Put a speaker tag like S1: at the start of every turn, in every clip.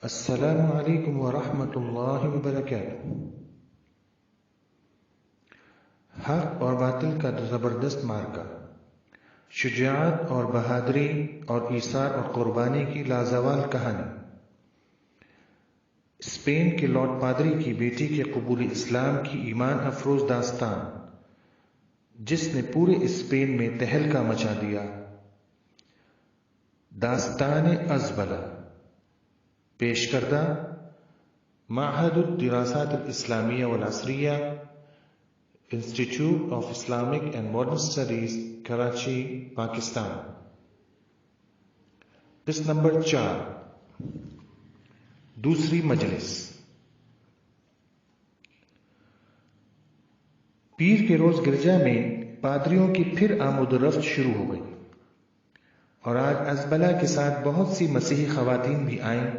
S1: السلام علیکم ورحمۃ اللہ وبرکاتہ۔ حق اور باطل کا زبردست معرکہ، شجاعت اور بہادری اور ایثار اور قربانی کی لازوال کہانی۔ اسپین کے لارڈ پادری کی بیٹی کے قبول اسلام کی ایمان افروز داستان جس نے پورے اسپین میں تہلکہ مچا دیا۔ داستان ازبلہ پیش کردہ معہد الدراسات الاسلامیہ والعصریہ، institute of Islamic and modern studies, Karachi, Pakistan. قسط نمبر 4، دوسری مجلس۔ پیر کے روز گرجا میں پادریوں کی پھر آمد و رفت شروع ہو گئی، اور آج ازبلہ کے ساتھ بہت سی مسیحی خواتین بھی آئیں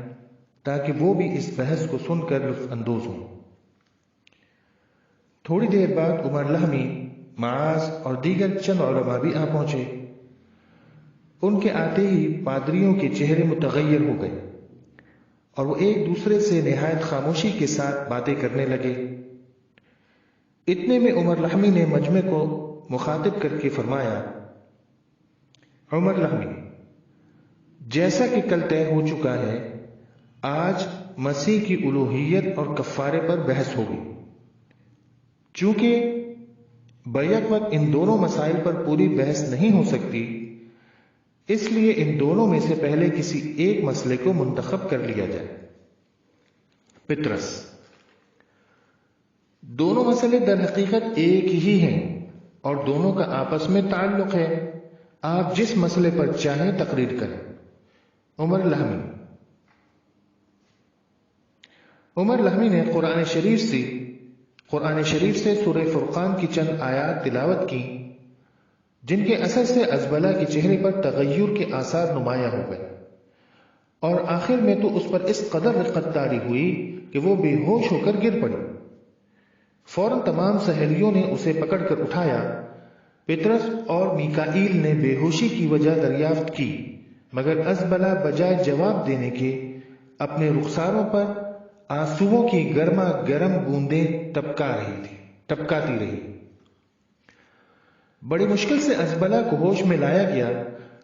S1: تاکہ وہ بھی اس بحث کو سن کر لطف اندوز ہوں۔ تھوڑی دیر بعد عمر لہمی، معاذ اور دیگر چند علماء بھی آ پہنچے۔ ان کے آتے ہی پادریوں کے چہرے متغیر ہو گئے اور وہ ایک دوسرے سے نہایت خاموشی کے ساتھ باتیں کرنے لگے۔ اتنے میں عمر لہمی نے مجمع کو مخاطب کر کے فرمایا: عمر لہمی، جیسا کہ کل طے ہو چکا ہے، آج مسیح کی الوہیت اور کفارے پر بحث ہوگی۔ چونکہ بیک وقت ان دونوں مسائل پر پوری بحث نہیں ہو سکتی، اس لیے ان دونوں میں سے پہلے کسی ایک مسئلے کو منتخب کر لیا جائے۔ پطرس: دونوں مسئلے در حقیقت ایک ہی ہیں اور دونوں کا آپس میں تعلق ہے، آپ جس مسئلے پر چاہیں تقریر کریں۔ عمر لہمی نے قرآن شریف سے سورہ فرقان کی چند آیات تلاوت کی، جن کے اثر سے ازبلہ کے چہرے پر تغیر کے آثار نمایاں ہو گئے، اور آخر میں تو اس پر اس قدر رقت طاری ہوئی کہ وہ بے ہوش ہو کر گر پڑی۔ فوراً تمام سہیلیوں نے اسے پکڑ کر اٹھایا۔ پطرس اور میکائیل نے بے ہوشی کی وجہ دریافت کی، مگر ازبلہ بجائے جواب دینے کے اپنے رخساروں پر آنسوؤں کی گرما گرم بوندیں ٹپکاتی رہی۔ بڑی مشکل سے ازبلہ کو ہوش میں لایا گیا۔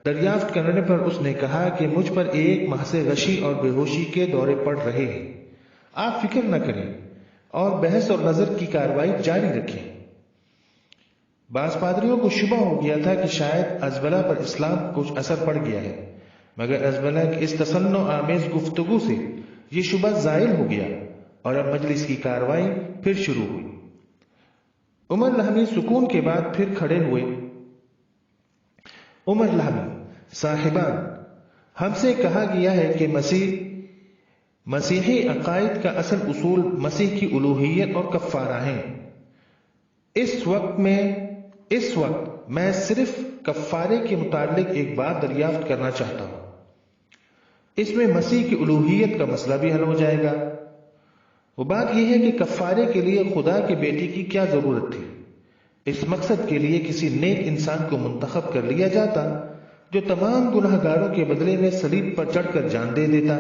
S1: دریافت کرنے پر اس نے کہا کہ مجھ پر ایک ماہ سے غشی اور بے ہوشی کے دورے پڑ رہے ہیں، آپ فکر نہ کریں اور بحث اور نظر کی کارروائی جاری رکھیں۔ بعض پادریوں کو شبہ ہو گیا تھا کہ شاید ازبلہ پر اسلام کچھ اثر پڑ گیا ہے، مگر ازبلہ کی اس تصنع آمیز گفتگو سے یہ شبہ زائل ہو گیا اور اب مجلس کی کارروائی پھر شروع ہوئی۔ عمر لہمی سکون کے بعد پھر کھڑے ہوئے۔ عمر لہمی: صاحبان، ہم سے کہا گیا ہے کہ مسیحی عقائد کا اصل اصول مسیح کی الوہیت اور کفارہ ہیں۔ اس وقت میں صرف کفارے کے متعلق ایک بات دریافت کرنا چاہتا ہوں۔ اس میں مسیح کی الوہیت کا مسئلہ بھی حل ہو جائے گا۔ وہ بات یہ ہے کہ کفارے کے لیے خدا کے بیٹے کی کیا ضرورت تھی؟ اس مقصد کے لیے کسی نیک انسان کو منتخب کر لیا جاتا جو تمام گناہ گاروں کے بدلے میں صلیب پر چڑھ کر جان دے دیتا،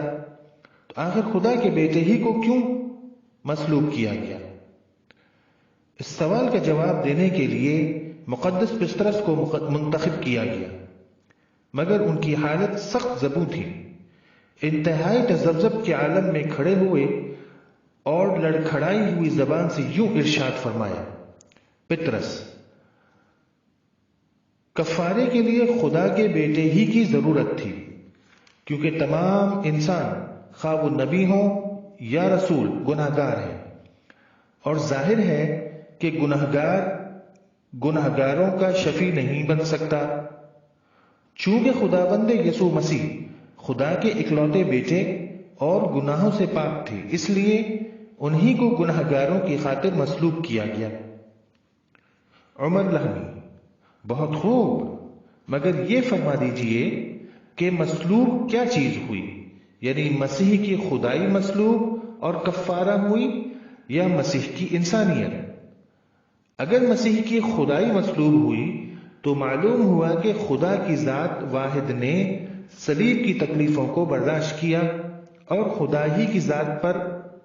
S1: تو آخر خدا کے بیٹے ہی کو کیوں مصلوب کیا گیا؟ اس سوال کا جواب دینے کے لیے مقدس پطرس کو منتخب کیا گیا، مگر ان کی حالت سخت زبوں تھی۔ انتہائی تذبذب کے عالم میں کھڑے ہوئے اور لڑکھڑائی ہوئی زبان سے یوں ارشاد فرمایا: پطرس، کفارے کے لیے خدا کے بیٹے ہی کی ضرورت تھی، کیونکہ تمام انسان خواہ وہ نبی ہوں یا رسول گناہ گار ہیں، اور ظاہر ہے کہ گناہ گاروں کا شفیع نہیں بن سکتا۔ چونکہ خداوند یسوع مسیح خدا کے اکلوتے بیٹے اور گناہوں سے پاک تھے، اس لیے انہی کو گناہ گاروں کی خاطر مصلوب کیا گیا۔ عمر لہمی: بہت خوب، مگر یہ فرما دیجئے کہ مصلوب کیا چیز ہوئی؟ یعنی مسیح کی خدائی مصلوب اور کفارہ ہوئی یا مسیح کی انسانیت؟ اگر مسیح کی خدائی مصلوب ہوئی تو معلوم ہوا کہ خدا کی ذات واحد نے صلیب کی تکلیفوں کو برداشت کیا اور خدا ہی کی ذات پر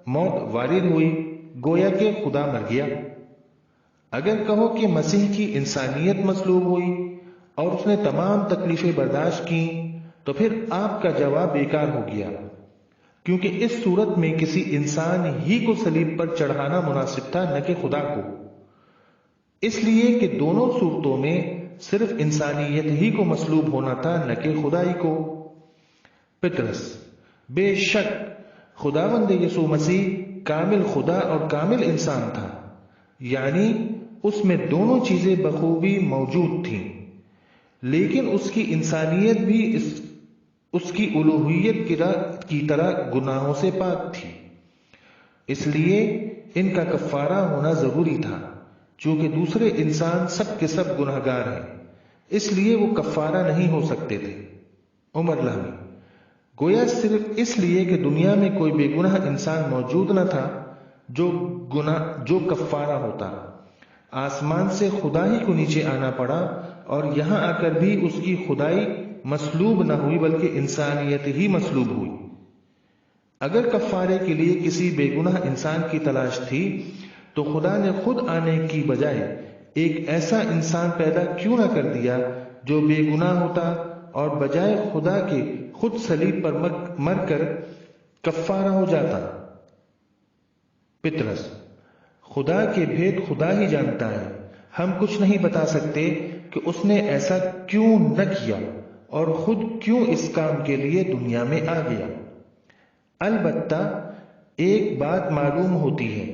S1: موت وارد ہوئی، گویا کہ خدا مر گیا۔ اگر کہو کہ مسیح کی انسانیت مصلوب ہوئی اور اس نے تمام تکلیفیں برداشت کی تو پھر آپ کا جواب بیکار ہو گیا، کیونکہ اس صورت میں کسی انسان ہی کو صلیب پر چڑھانا مناسب تھا، نہ کہ خدا کو، اس لیے کہ دونوں صورتوں میں صرف انسانیت ہی کو مصلوب ہونا تھا، نہ کہ خدائی کو۔ پطرس: بے شک خداوند یسوع مسیح کامل خدا اور کامل انسان تھا، یعنی اس میں دونوں چیزیں بخوبی موجود تھیں، لیکن اس کی انسانیت بھی اس کی الوہیت کی طرح گناہوں سے پاک تھی۔ اس لیے ان کا کفارہ ہونا ضروری تھا، چونکہ دوسرے انسان سب کے سب گناہگار ہیں، اس لیے وہ کفارہ نہیں ہو سکتے تھے۔ عمر لامی: گویا صرف اس لیے کہ دنیا میں کوئی بے گناہ انسان موجود نہ تھا جو کفارہ ہوتا، آسمان سے خدا ہی کو نیچے آنا پڑا، اور یہاں آ کر بھی اس کی خدائی مصلوب نہ ہوئی بلکہ انسانیت ہی مصلوب ہوئی۔ اگر کفارے کے لیے کسی بے گناہ انسان کی تلاش تھی تو خدا نے خود آنے کی بجائے ایک ایسا انسان پیدا کیوں نہ کر دیا جو بے گناہ ہوتا اور بجائے خدا کے خود صلیب پر مر کر کفارہ ہو جاتا۔ پطرس: خدا کے بھید خدا ہی جانتا ہے، ہم کچھ نہیں بتا سکتے کہ اس نے ایسا کیوں نہ کیا اور خود کیوں اس کام کے لیے دنیا میں آ گیا۔ البتہ ایک بات معلوم ہوتی ہے،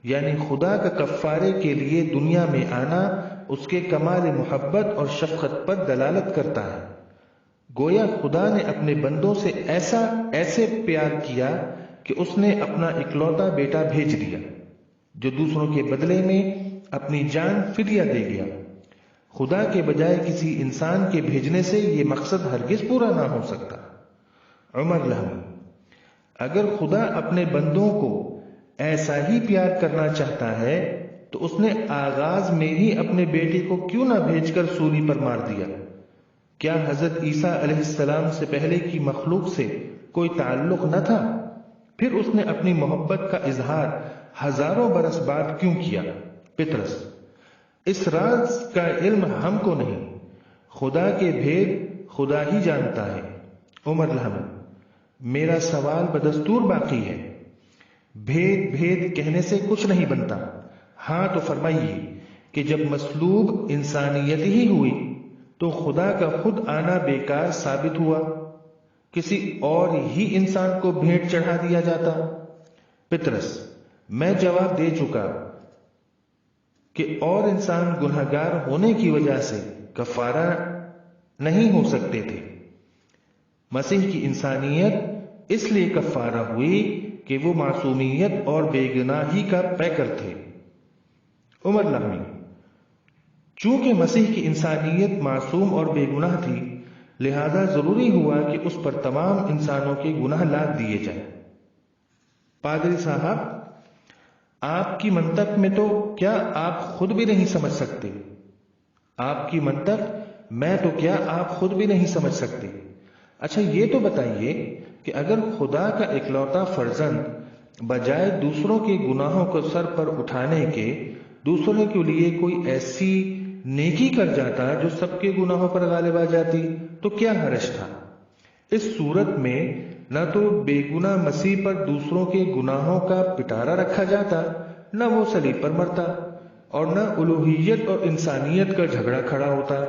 S1: یعنی خدا کا کفارے کے لیے دنیا میں آنا اس کے کمال محبت اور شفقت پر دلالت کرتا ہے۔ گویا خدا نے اپنے بندوں سے ایسے پیار کیا کہ اس نے اپنا اکلوتا بیٹا بھیج دیا، جو دوسروں کے بدلے میں اپنی جان فدیہ دے گیا۔ خدا کے بجائے کسی انسان کے بھیجنے سے یہ مقصد ہرگز پورا نہ ہو سکتا۔ عمر لامی: اگر خدا اپنے بندوں کو ایسا ہی پیار کرنا چاہتا ہے تو اس نے آغاز میں ہی اپنے بیٹے کو کیوں نہ بھیج کر سولی پر مار دیا؟ کیا حضرت عیسیٰ علیہ السلام سے پہلے کی مخلوق سے کوئی تعلق نہ تھا؟ پھر اس نے اپنی محبت کا اظہار ہزاروں برس بعد کیوں کیا؟ پطرس: اس راز کا علم ہم کو نہیں، خدا کے بھید خدا ہی جانتا ہے۔ عمر لامی: میرا سوال بدستور باقی ہے۔ بھید کہنے سے کچھ نہیں بنتا۔ ہاں تو فرمائیے کہ جب مصلوب انسانیت ہی ہوئی تو خدا کا خود آنا بیکار ثابت ہوا، کسی اور ہی انسان کو بھیٹ چڑھا دیا جاتا۔ پطرس: میں جواب دے چکا کہ اور انسان گنہگار ہونے کی وجہ سے کفارہ نہیں ہو سکتے تھے۔ مسیح کی انسانیت اس لیے کفارہ ہوئی کہ وہ معصومیت اور بے گناہی کا پیکر تھے۔ عمر لامی: چونکہ مسیح کی انسانیت معصوم اور بے گناہ تھی، لہذا ضروری ہوا کہ اس پر تمام انسانوں کے گناہ لاد دیے جائیں۔ پادری صاحب، آپ کی منطق میں تو کیا آپ خود بھی نہیں سمجھ سکتے؟ آپ کی منطق میں تو کیا آپ خود بھی نہیں سمجھ سکتے؟ اچھا یہ تو بتائیے کہ اگر خدا کا اکلوتا فرزند بجائے دوسروں کے گناہوں کو سر پر اٹھانے کے دوسروں کے لیے کوئی ایسی نیکی کر جاتا جو سب کے گناہوں پر غالب آ جاتی تو کیا حرج تھا؟ اس صورت میں نہ تو بے گناہ مسیح پر دوسروں کے گناہوں کا پٹارا رکھا جاتا، نہ وہ صلیب پر مرتا، اور نہ الوہیت اور انسانیت کا جھگڑا کھڑا ہوتا۔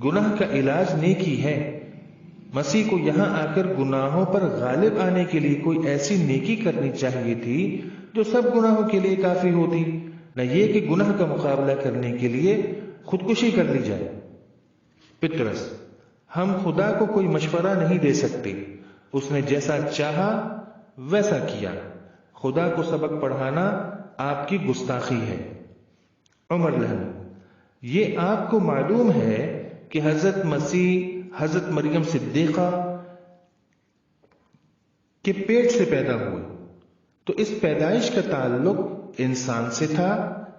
S1: گناہ کا علاج نیکی ہے۔ مسیح کو یہاں آ کر گناہوں پر غالب آنے کے لیے کوئی ایسی نیکی کرنی چاہیے تھی جو سب گناہوں کے لیے کافی ہوتی، نہ یہ کہ گناہ کا مقابلہ کرنے کے لیے خودکشی کر لی جائے۔ پطرس: ہم خدا کو کوئی مشورہ نہیں دے سکتے، اس نے جیسا چاہا ویسا کیا۔ خدا کو سبق پڑھانا آپ کی گستاخی ہے۔ عمر لامی: یہ آپ کو معلوم ہے کہ حضرت مسیح حضرت مریم صدیقہ کے پیٹ سے پیدا ہوئے، تو اس پیدائش کا تعلق انسان سے تھا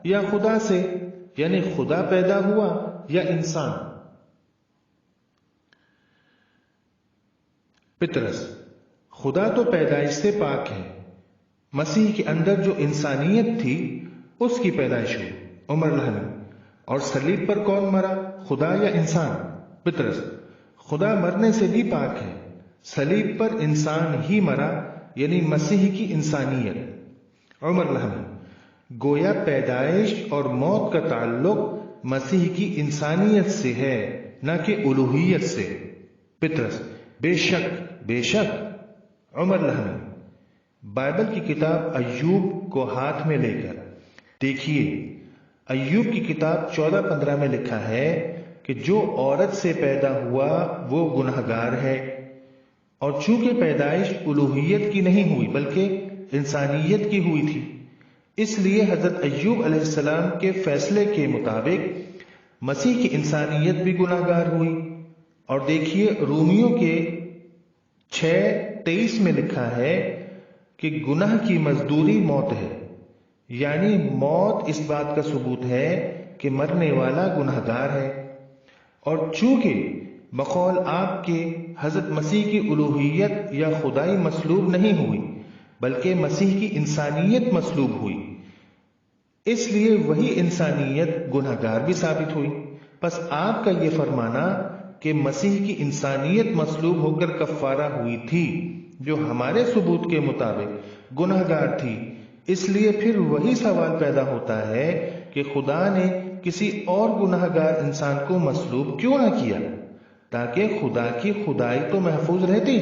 S1: یا خدا سے؟ یعنی خدا پیدا ہوا یا انسان؟ پطرس: خدا تو پیدائش سے پاک ہے، مسیح کے اندر جو انسانیت تھی اس کی پیدائش ہوئی۔ عمر لہمی: اور صلیب پر کون مرا، خدا یا انسان؟ پطرس: خدا مرنے سے بھی پاک ہے، صلیب پر انسان ہی مرا، یعنی مسیح کی انسانیت۔ عمر لہمی: گویا پیدائش اور موت کا تعلق مسیح کی انسانیت سے ہے، نہ کہ الوہیت سے۔ پطرس: بے شک بے شک۔ عمر لہمی: بائبل کی کتاب ایوب کو ہاتھ میں لے کر دیکھیے، ایوب کی کتاب 14:15 میں لکھا ہے کہ جو عورت سے پیدا ہوا وہ گنہگار ہے، اور چونکہ پیدائش الوہیت کی نہیں ہوئی بلکہ انسانیت کی ہوئی تھی، اس لیے حضرت ایوب علیہ السلام کے فیصلے کے مطابق مسیح کی انسانیت بھی گنہگار ہوئی۔ اور دیکھیے رومیوں کے 6:23 میں لکھا ہے کہ گناہ کی مزدوری موت ہے، یعنی موت اس بات کا ثبوت ہے کہ مرنے والا گنہگار ہے۔ اور چونکہ بقول آپ کے حضرت مسیح کی الوہیت یا خدائی مصلوب نہیں ہوئی بلکہ مسیح کی انسانیت مصلوب ہوئی، اس لیے وہی انسانیت گنہگار بھی ثابت ہوئی۔ پس آپ کا یہ فرمانا کہ مسیح کی انسانیت مصلوب ہو کر کفارہ ہوئی تھی، جو ہمارے ثبوت کے مطابق گنہگار تھی، اس لیے پھر وہی سوال پیدا ہوتا ہے کہ خدا نے کسی اور گنہگار انسان کو مصلوب کیوں نہ کیا، تاکہ خدا کی خدائی تو محفوظ رہتی۔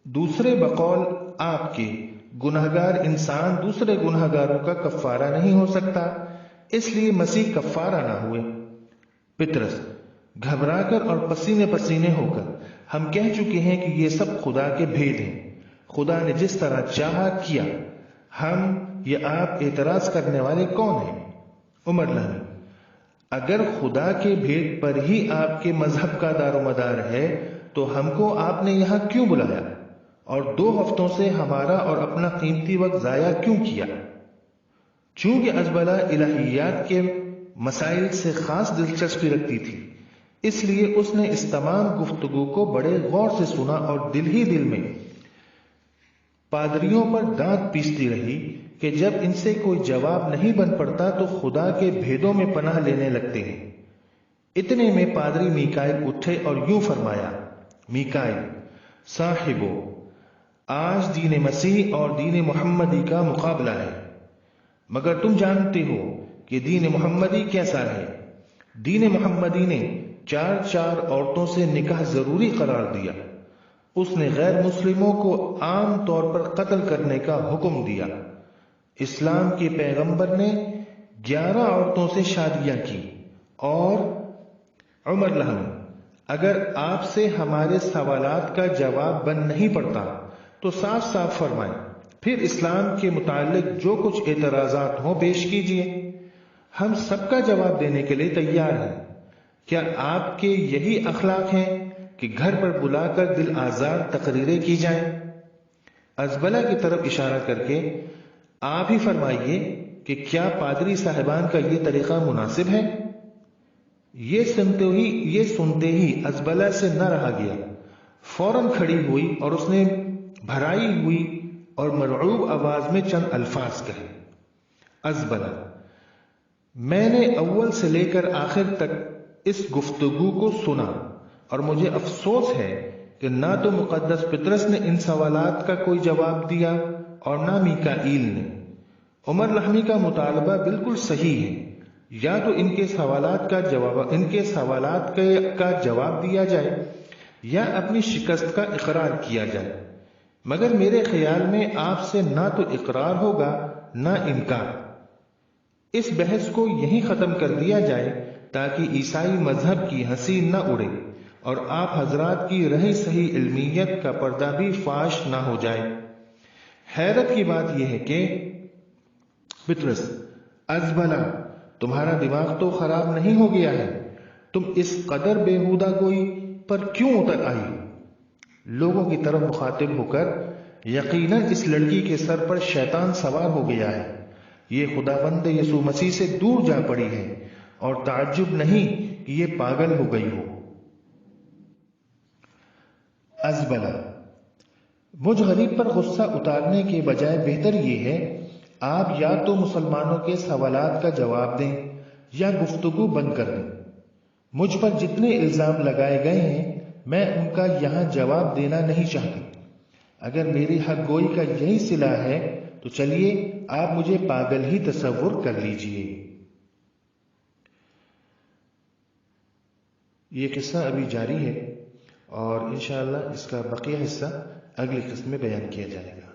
S1: دوسرے بقول آپ کے گنہگار انسان دوسرے گنہگاروں کا کفارہ نہیں ہو سکتا، اس لیے مسیح کفارہ نہ ہوئے۔ پطرس: گھبرا کر اور پسینے پسینے ہو کر ہم کہہ چکے ہیں کہ یہ سب خدا کے بھید ہیں، خدا نے جس طرح چاہا کیا، ہم یا آپ اعتراض کرنے والے کون ہیں؟ عمر لہمی: اگر خدا کے بھید پر ہی آپ کے مذہب کا دار و مدار ہے تو ہم کو آپ نے یہاں کیوں بلایا اور 2 ہفتوں سے ہمارا اور اپنا قیمتی وقت ضائع کیوں کیا؟ چونکہ ازبلا الہیات کے مسائل سے خاص دلچسپی رکھتی تھی، اس لیے اس نے اس تمام گفتگو کو بڑے غور سے سنا اور دل ہی دل میں پادریوں پر دانت پیستی رہی کہ جب ان سے کوئی جواب نہیں بن پڑتا تو خدا کے بھیدوں میں پناہ لینے لگتے ہیں۔ اتنے میں پادری میکائیل اٹھے اور یوں فرمایا: میکائیل صاحبو، آج دین مسیح اور دین محمدی کا مقابلہ ہے، مگر تم جانتے ہو کہ دین محمدی کیسا ہے۔ دین محمدی نے 4 عورتوں سے نکاح ضروری قرار دیا، اس نے غیر مسلموں کو عام طور پر قتل کرنے کا حکم دیا۔ اسلام کے پیغمبر نے 11 عورتوں سے شادیاں کی۔ اور عمر لہمی: اگر آپ سے ہمارے سوالات کا جواب بن نہیں پڑتا تو صاف صاف فرمائیں، پھر اسلام کے متعلق جو کچھ اعتراضات ہوں پیش کیجئے، ہم سب کا جواب دینے کے لیے تیار ہیں۔ کیا آپ کے یہی اخلاق ہیں کہ گھر پر بلا کر دل آزار تقریریں کی جائیں؟ ازبلا کی طرف اشارہ کر کے آپ ہی فرمائیے کہ کیا پادری صاحبان کا یہ طریقہ مناسب ہے؟ یہ سنتے ہی ازبلا سے نہ رہا گیا، فوراً کھڑی ہوئی اور اس نے بھرائی ہوئی اور مرعوب آواز میں چند الفاظ کہے: ازبلا، میں نے اول سے لے کر آخر تک اس گفتگو کو سنا اور مجھے افسوس ہے کہ نہ تو مقدس پطرس نے ان سوالات کا کوئی جواب دیا اور نہ میکائیل نے۔ عمر لہمی کا مطالبہ بالکل صحیح ہے، یا تو ان کے سوالات کا جواب دیا جائے یا اپنی شکست کا اقرار کیا جائے، مگر میرے خیال میں آپ سے نہ تو اقرار ہوگا نہ انکار۔ اس بحث کو یہیں ختم کر دیا جائے تاکہ عیسائی مذہب کی ہنسی نہ اڑے اور آپ حضرات کی رہی صحیح علمیت کا پردہ بھی فاش نہ ہو جائے۔ حیرت کی بات یہ ہے کہ پطرس: ازبلا، تمہارا دماغ تو خراب نہیں ہو گیا ہے؟ تم اس قدر بےہودہ گوئی پر کیوں اتر آئی؟ لوگوں کی طرف مخاطب ہو کر: یقیناً اس لڑکی کے سر پر شیطان سوار ہو گیا ہے، یہ خداوند یسوع مسیح سے دور جا پڑی ہے اور تعجب نہیں کہ یہ پاگل ہو گئی ہو۔ ازبلا: مجھ غریب پر غصہ اتارنے کے بجائے بہتر یہ ہے آپ یا تو مسلمانوں کے سوالات کا جواب دیں یا گفتگو بند کر دیں۔ مجھ پر جتنے الزام لگائے گئے ہیں میں ان کا یہاں جواب دینا نہیں چاہتی۔ اگر میری حق گوئی کا یہی صلہ ہے تو چلیے آپ مجھے پاگل ہی تصور کر لیجئے۔ یہ قصہ ابھی جاری ہے اور انشاءاللہ اس کا بقیہ حصہ اگلی قسط میں بیان کیا جائے گا۔